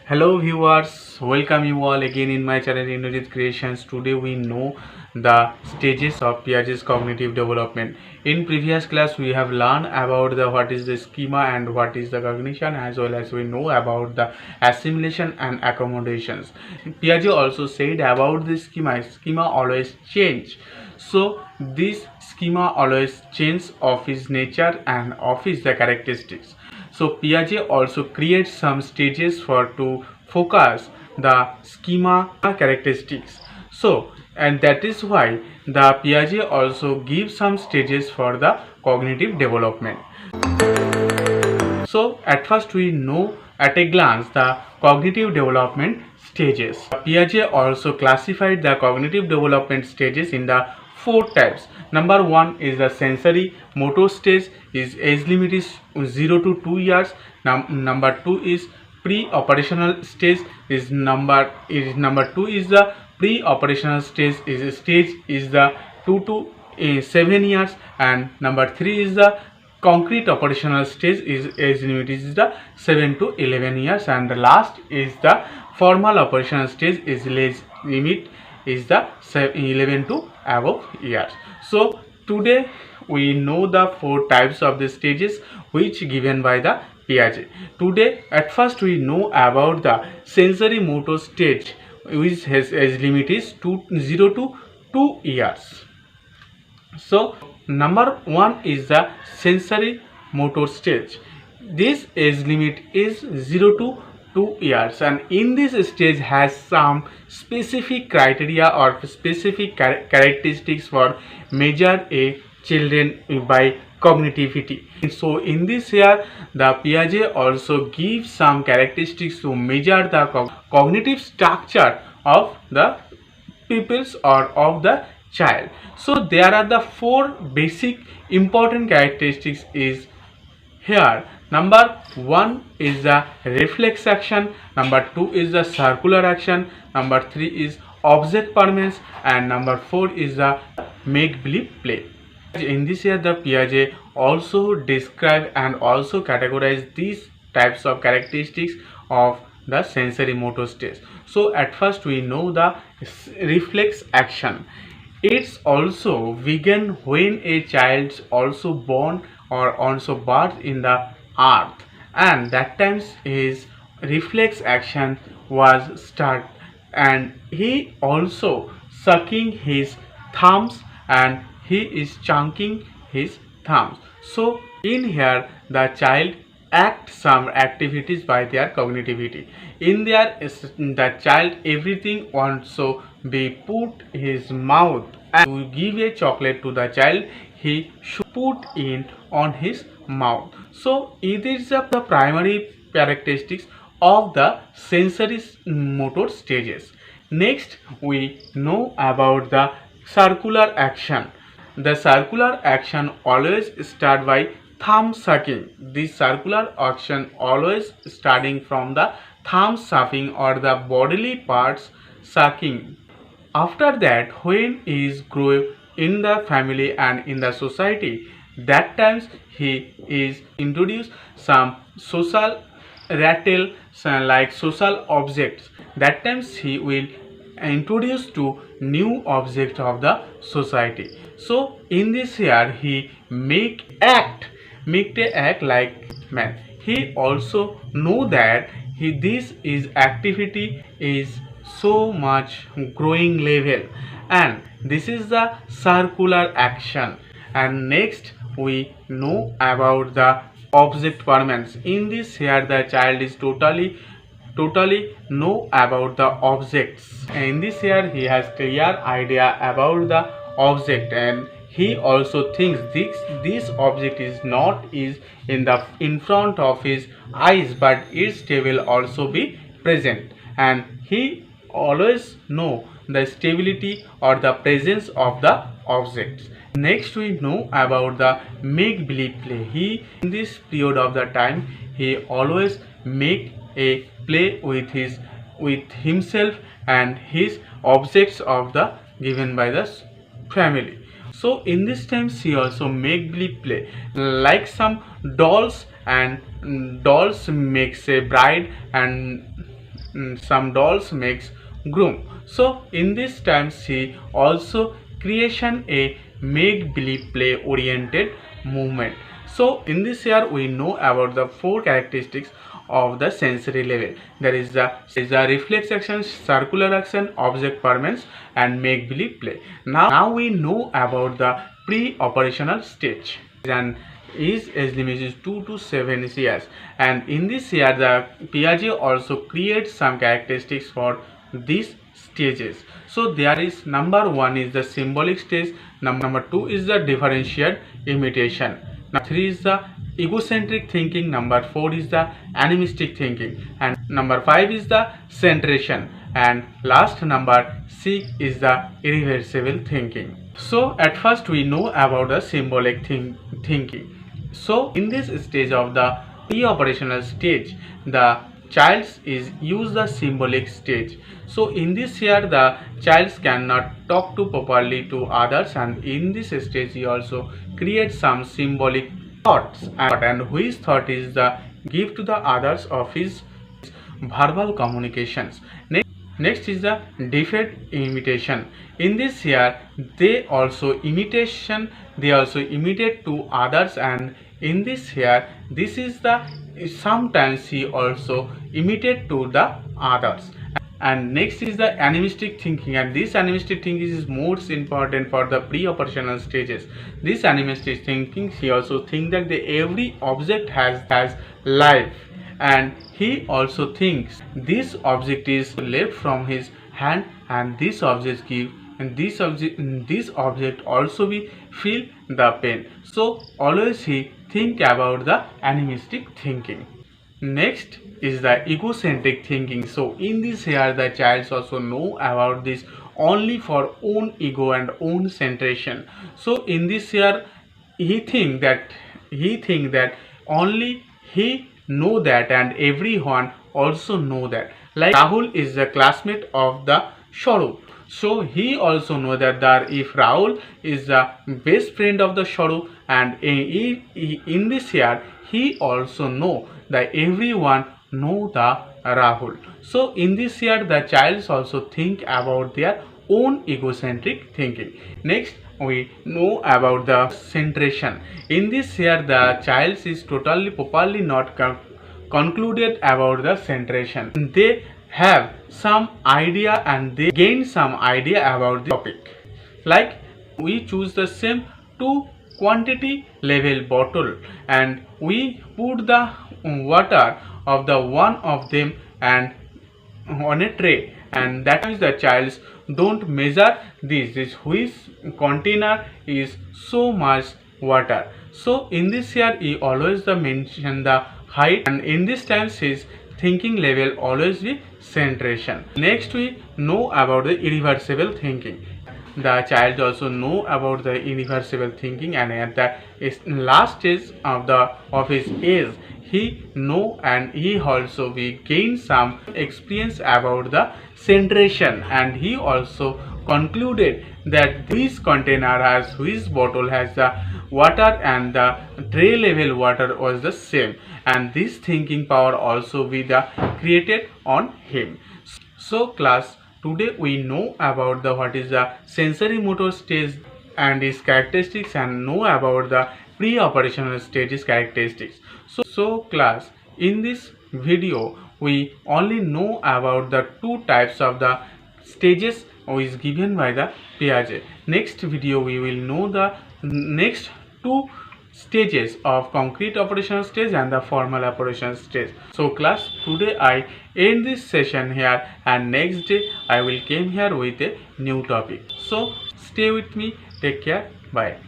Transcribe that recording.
Hello viewers, welcome you all again in my channel Indrajit Creations. Today we know the stages of Piaget's cognitive development. In previous class we have learned about the what is the schema and what is the cognition, as well as we know about the assimilation and accommodations. Piaget also said about the schema always change. So this schema always change of its nature and of its the characteristics. So Piaget also creates some stages for to focus the schema characteristics. So and that is why the Piaget also gives some stages for the cognitive development. So at first we know at a glance the cognitive development stages. Piaget also classified the cognitive development stages in the four types. Number one is the sensory motor stage. Its age limit is 0 to 2 years. Number two is pre-operational stage. Number two is the pre-operational stage. Is the 2 to 7 years, and number three is the concrete operational stage. Is age limit is the 7 to 11 years, and the last is the formal operational stage. Is age limit is the 11 to above years. So today we know the four types of the stages which given by the Piaget. Today at first we know about the sensory motor stage, which has age limit is 0 to 2 years. So number one is the sensory motor stage. This age limit is 0 to 2 years, and in this stage has some specific criteria or specific characteristics for measure a children by cognitivity. So in this year the Piaget also gives some characteristics to measure the cognitive structure of the peoples or of the child. So there are the four basic important characteristics is here. Number one is the reflex action, number two is the circular action, number three is object permanence, and number four is the make believe play. In this year the Piaget also describe and also categorize these types of characteristics of the sensory motor stage. So at first we know the reflex action. It's also begin when a child also born or also birth in the earth, and that times his reflex action was start, and he also sucking his thumbs and he is chunking his thumbs. So in here the child act some activities by their cognitivity. In there is the child everything also be put his mouth, and to give a chocolate to the child he should put in on his mouth. So it is the primary characteristics of the sensory motor stages. Next we know about the circular action. The circular action always start by thumb sucking. This circular action always starting from the thumb sucking or the bodily parts sucking. After that, when he is growing in the family and in the society, that times he is introduced some social rattle, some like social objects. That times he will introduce to new object of the society. So in this year he make the act like man. He also know that this is activity is so much growing level, and this is the circular action. And next we know about the object permanence. In this here the child is totally know about the objects. In this year he has clear idea about the object, and he also thinks this object is not is in front of his eyes, but its will also be present, and he always know the stability or the presence of the objects. Next we know about the make believe play. He in this period of the time he always make a play with himself and his objects of the given by the family. So in this time she also make believe play like some dolls, and dolls makes a bride, and some dolls makes groom. So in this time she also creation a make believe play oriented movement. So in this year we know about the four characteristics of the sensory level. There is the reflex action, circular action, object permanence, and make believe play. Now we know about the pre-operational stage, and his age limit is 2 to 7 years, and in this year the Piaget also creates some characteristics for these stages. So there is number 1 is the symbolic stage, number 2 is the differentiated imitation, number 3 is the egocentric thinking, number 4 is the animistic thinking, and number 5 is the centration, and last number 6 is the irreversible thinking. So at first we know about the symbolic thinking. So in this stage of the pre-operational stage, the child is use the symbolic stage. So in this here the child cannot talk to properly to others, and in this stage he also creates some symbolic thoughts, and which thought is the give to the others of his verbal communications. Next is the deferred imitation. In this here they also imitate to others, and in this here this is the sometimes he also imitate to the others. And next is the animistic thinking, and this animistic thinking is most important for the pre-operational stages. This animistic thinking, he also think that every object has life, and he also thinks this object is left from his hand, and this object give, and this object also we feel the pain. So always he think about the animistic thinking. Next is the egocentric thinking. So in this here the child also know about this only for own ego and own centration. So in this here he think that only he know that, and everyone also know that. Like Rahul is the classmate of the Shahrukh, so he also know that if Rahul is the best friend of the Shahrukh, and in this year he also know that everyone know the Rahul. So in this year the childs also think about their own egocentric thinking. Next we know about the centration. In this year the child is totally properly not concluded about the centration. They have some idea and they gain some idea about the topic. Like we choose the same two quantity level bottle, and we put the water of the one of them and on a tray, and that means the childs don't measure this which container is so much water. So in this here he always the mention the height, and in this time his thinking level always be centration. Next we know about the irreversible thinking. The child also know about the irreversible thinking, and at the last stage of his age he know, and he also we gain some experience about the centration, and he also concluded that this container has, which bottle has the water and the tray level water was the same, and this thinking power also be the created on him. So class, today we know about the what is the sensory motor stage and its characteristics, and know about the pre-operational stages characteristics. So class, in this video we only know about the two types of the stages which is given by the Piaget. Next video we will know the next two stages of concrete operational stage and the formal operational stage. So class, today I end this session here, and next day I will came here with a new topic. So stay with me, take care, bye.